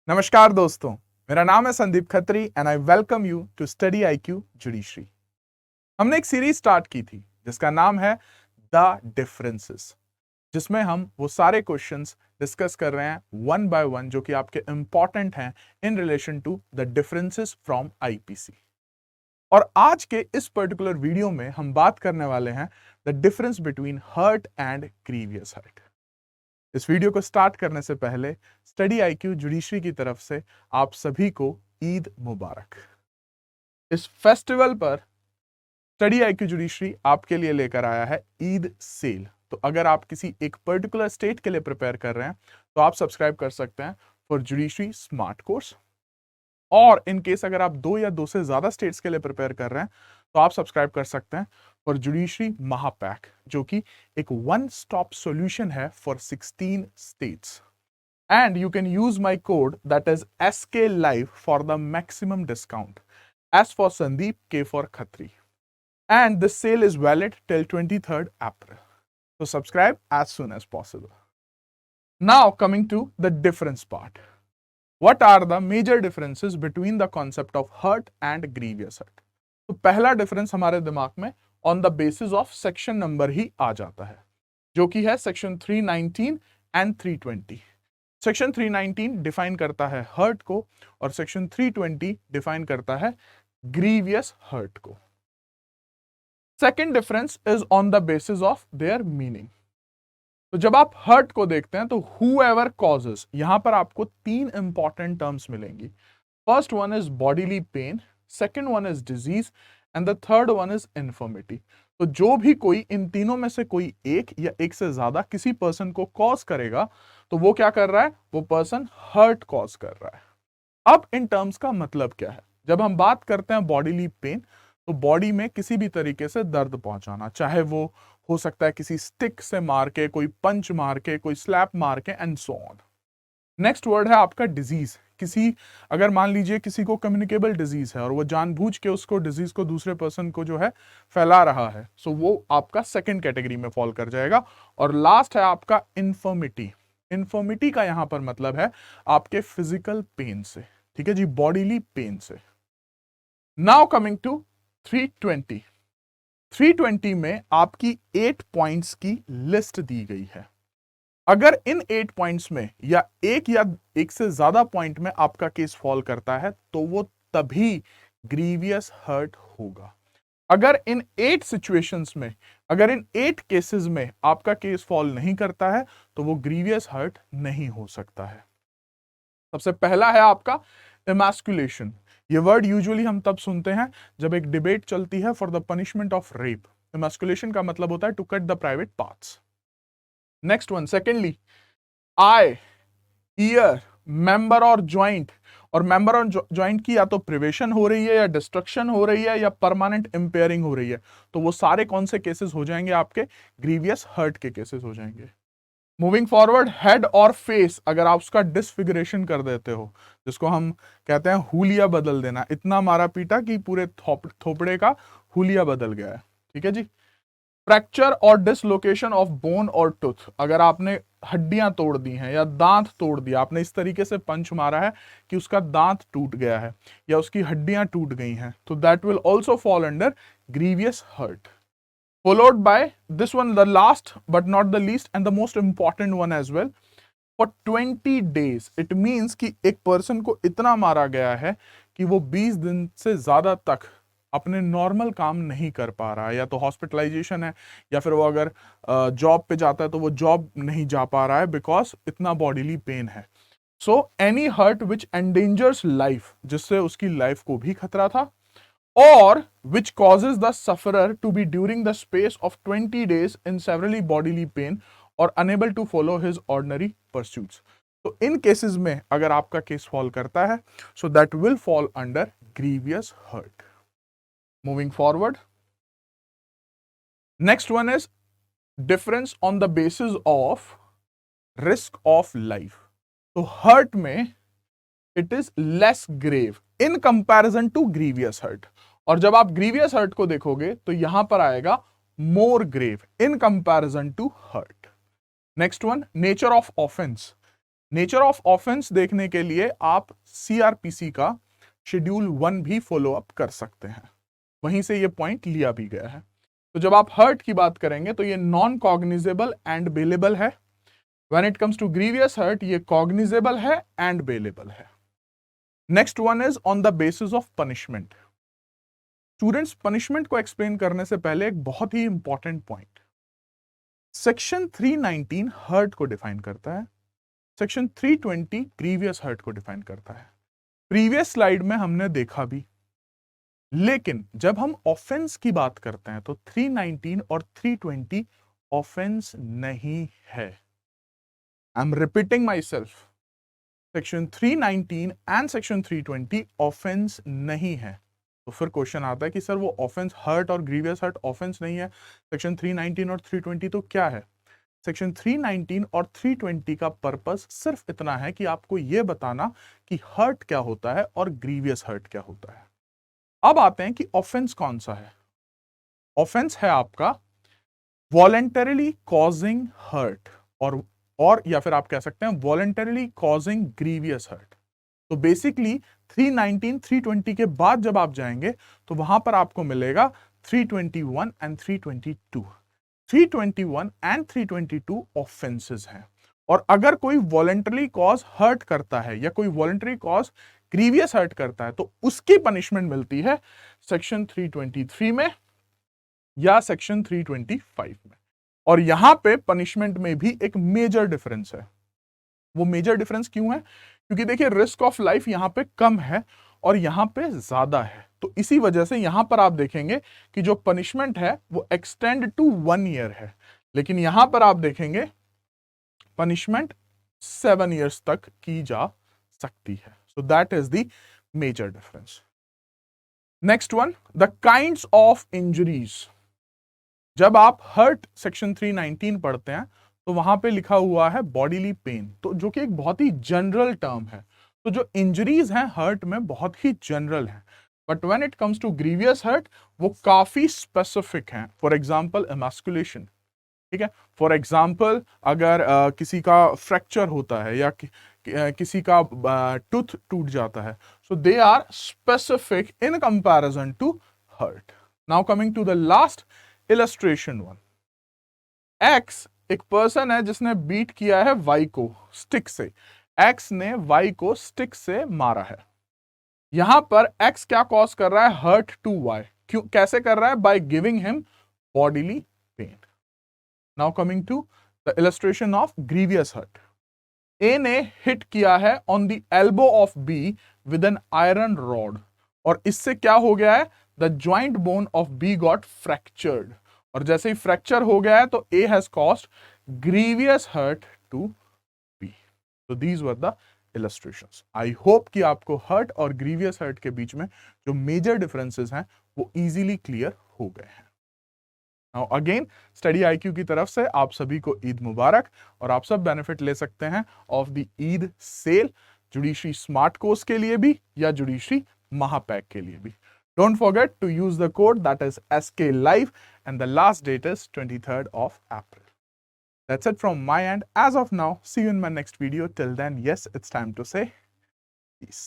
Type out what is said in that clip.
नमस्कार दोस्तों, मेरा नाम है Sandeep Khatri and I welcome you to study IQ judiciary. हमने एक सीरीज स्टार्ट की थी जिसका नाम है द डिफरेंसेस, जिसमें हम वो सारे क्वेश्चंस डिस्कस कर रहे हैं वन बाय वन जो कि आपके इंपॉर्टेंट हैं in relation to the differences from IPC। और आज के इस पर्टिकुलर वीडियो में हम बात करने वाले हैं the difference between hurt and grievous hurt. इस वीडियो को स्टार्ट करने से पहले स्टडी IQ जुडिशरी की तरफ से आप सभी को ईद मुबारक। इस फेस्टिवल पर स्टडी IQ जुडिशरी आपके लिए लेकर आया है ईद सेल। तो अगर आप किसी एक पर्टिकुलर स्टेट के लिए प्रिपेयर कर रहे हैं तो आप सब्सक्राइब कर सकते हैं फॉर जुडिशरी स्मार्ट कोर्स। और इन केस अगर आप 2 या 2 से ज्यादा स्टेट्स के लिए प्रिपेयर कर रहे हैं तो आप सब्सक्राइब कर सकते हैं फॉर जुडिशरी महापैक, जो कि एक वन स्टॉप सॉल्यूशन है for 16 states. And you can use my code that is SK Live for the maximum discount, S for Sandeep, K for Khatri. And this sale is valid till 23rd April. So subscribe as soon as possible. Now coming to the difference part. What are the major differences between the concept of hurt and grievous hurt? तो पहला difference हमारे दिमाग में on the basis of section number ही आ जाता है, जो कि है सेक्शन 319 एंड 320। सेक्शन 319 डिफाइन करता है हर्ट को और सेक्शन 320 डिफाइन करता है ग्रीवियस हर्ट को। Second difference is on the basis of their meaning. तो जब आप हर्ट को देखते हैं तो whoever causes, यहां पर आपको 3 इंपॉर्टेंट टर्म्स मिलेंगी। First one is bodily pain, second one is disease and the third one is infirmity. तो जो भी कोई इन तीनों में से कोई एक या एक से ज्यादा किसी पर्सन को कॉज करेगा तो वो क्या कर रहा है, वो पर्सन हर्ट कॉज कर रहा है। अब इन टर्म्स का मतलब क्या है? जब हम बात करते हैं बॉडीली पेन तो बॉडी में किसी भी तरीके से दर्द पहुंचाना, चाहे वो हो सकता है किसी स्टिक से मार के, कोई पंच मार के, कोई स्लैप मार के and so on. Next word है आपका डिजीज। किसी, अगर मान लीजिए किसी को कम्युनिकेबल डिजीज है और वो जानबूझ के उसको डिजीज को दूसरे पर्सन को जो है फैला रहा है, सो वो आपका सेकंड कैटेगरी में फॉल कर जाएगा। और लास्ट है आपका इन्फर्मिटी। इन्फर्मिटी का यहां पर मतलब है आपके फिजिकल पेन से, ठीक है जी, बॉडीली पेन से। Now coming to 320। 320 में आपकी 8 पॉइंट्स की लिस्ट दी गई है। अगर इन 8 पॉइंट्स में या एक से ज्यादा पॉइंट में आपका केस फॉल करता है तो वो तभी ग्रीवियस हर्ट होगा। अगर इन 8 सिचुएशंस में, अगर इन 8 केसेस में आपका केस फॉल नहीं करता है तो वो ग्रीवियस हर्ट नहीं हो सकता है। सबसे पहला है आपका एमास्कुलेशन। ये वर्ड यूजुअली हम तब सुनते हैं जब एक डिबेट चलती है for the punishment of rape. Emasculation का मतलब होता है to cut the private parts. Next one, secondly, eye, ear, member और ज्वाइंट। और मेंबर और ज्वाइंट की या तो प्रिवेशन हो रही है या डिस्ट्रक्शन हो रही है या परमानेंट इंपेयरिंग हो रही है, तो वो सारे कौन से केसेस हो जाएंगे? आपके ग्रीवियस हर्ट के केसेस हो जाएंगे। मूविंग फॉरवर्ड, हेड और फेस, अगर आप उसका डिसफिगरेशन कर देते हो, जिसको हम कहते हैं हुलिया बदल देना, इतना मारा पीटा कि पूरे थोपड़े का हुलिया बदल गया है, ठीक है जी। फ्रैक्चर और डिसलोकेशन ऑफ बोन और टूथ, अगर आपने हड्डियां तोड़ दी हैं या दांत तोड़ दिया, आपने इस तरीके से पंच मारा है कि उसका दांत टूट गया है या उसकी हड्डियां टूट गई हैं, तो that will also fall under grievous hurt. Followed by this one, the last but not the least and the most important one as well, for 20 days. It means कि एक पर्सन को इतना मारा गया है कि वो 20 दिन से ज्यादा तक अपने नॉर्मल काम नहीं कर पा रहा है, या तो हॉस्पिटलाइजेशन है या फिर वो अगर जॉब पे जाता है तो वो जॉब नहीं जा पा रहा है बिकॉज इतना बॉडीली पेन है। सो एनी हर्ट विच एंडेंजर्स लाइफ, जिससे उसकी लाइफ को भी खतरा था, or which causes the sufferer to be during the space of 20 days in severely bodily pain or unable to follow his ordinary pursuits. तो इन cases में अगर आपका केस फॉल करता है so that will fall under grievous hurt. Moving forward, next one is difference on the basis of risk of life. तो hurt में it is less grave in comparison to grievous hurt, और जब आप grievous hurt को देखोगे तो यहां पर आएगा more grave in comparison to hurt. Next one, nature of offence. Nature of offence देखने के लिए आप सीआरपीसी का शेड्यूल 1 भी फॉलो अप कर सकते हैं, वहीं से ये पॉइंट लिया भी गया है। तो जब आप हर्ट की बात करेंगे तो ये नॉन कॉग्निजेबल एंड बेलेबल है। When it comes to grievous hurt ये कॉग्निजेबल है एंड बेलेबल है। Next one is on the basis of punishment. Students, punishment को एक्सप्लेन करने से पहले एक बहुत ही इंपॉर्टेंट पॉइंट, सेक्शन 319 हर्ट को डिफाइन करता है, सेक्शन 320 ग्रीवियस हर्ट को डिफाइन करता है। प्रीवियस स्लाइड में हमने देखा भी, लेकिन जब हम ऑफेंस की बात करते हैं तो 319 और 320 ऑफेंस नहीं है। I am repeating my self, section 319 and section 320 offence नहीं है। तो फिर क्वेश्चन आता है कि सर वो ऑफेंस, हर्ट और ग्रीवियस हर्ट ऑफेंस नहीं है, सेक्शन 319 और 320 तो क्या है? सेक्शन 319 और 320 का पर्पस सिर्फ इतना है कि आपको यह बताना कि हर्ट क्या होता है और ग्रीवियस हर्ट क्या होता है। अब आते हैं कि ऑफेंस कौन सा है। ऑफेंस है आपका वॉलेंटरीली कॉजिंग हर्ट, और या फिर आप कह सकते हैं वॉलेंटरीली कॉजिंग ग्रीवियस हर्ट। तो बेसिकली 319 320 के बाद जब आप जाएंगे तो वहां पर आपको मिलेगा 321 एंड 322। 321 एंड 322 ऑफेंसेस हैं, और अगर कोई वॉलेंटरी कॉज हर्ट करता है या कोई वॉलेंटरी कॉज ग्रीवियस हर्ट करता है तो उसकी पनिशमेंट मिलती है सेक्शन 323 में या सेक्शन 325 में। और यहां पे पनिशमेंट में भी एक मेजर डिफरेंस है। वो मेजर डिफरेंस क्यों है? क्योंकि देखिए रिस्क ऑफ लाइफ यहां पे कम है और यहां पे ज्यादा है, तो इसी वजह से यहां पर आप देखेंगे कि जो पनिशमेंट है वो एक्सटेंड टू 1 ईयर है, लेकिन यहां पर आप देखेंगे पनिशमेंट 7 ईयर्स तक की जा सकती है। So that is the major difference. Next one, the kinds of injuries. जब आप हर्ट सेक्शन 319 पढ़ते हैं तो वहां पे लिखा हुआ है बॉडीली पेन, तो जो कि एक बहुत ही जनरल टर्म है। तो जो इंजरीज हैं हर्ट में बहुत ही जनरल हैं, but when it comes to grievous hurt वो काफी स्पेसिफिक हैं। फॉर एग्जांपल एमास्कुलेशन, ठीक है। फॉर एग्जांपल अगर किसी का फ्रैक्चर होता है या किसी का टूथ टूट जाता है, so they are specific in comparison to hurt. Now coming to the last illustration one, x एक पर्सन है जिसने बीट किया है वाई को स्टिक से। एक्स ने वाई को स्टिक से मारा है। यहां पर एक्स क्या कॉज कर रहा है? Hurt to Y. क्यों, कैसे कर रहा है? By giving him bodily pain. Now coming to the illustration of grievous hurt, A ने हिट किया है on the elbow of B with an iron rod, और इससे क्या हो गया है? The joint bone of B got fractured, और जैसे ही फ्रैक्चर हो गया है तो A has caused grievous hurt to B. तो these were the illustrations. I hope कि आपको हर्ट और ग्रीवियस हर्ट के बीच में जो मेजर डिफरेंसेस हैं वो इजीली क्लियर हो गए हैं। नाउ अगेन स्टडी आईक्यू की तरफ से आप सभी को ईद मुबारक, और आप सब बेनिफिट ले सकते हैं of the Eid sale, judiciary smart course के लिए भी या जुडिशरी महापैक के लिए भी। Don't forget to use the code that is SK Live, and the last date is 23rd of April. That's it from my end as of now. See you in my next video. Till then, yes, it's time to say peace.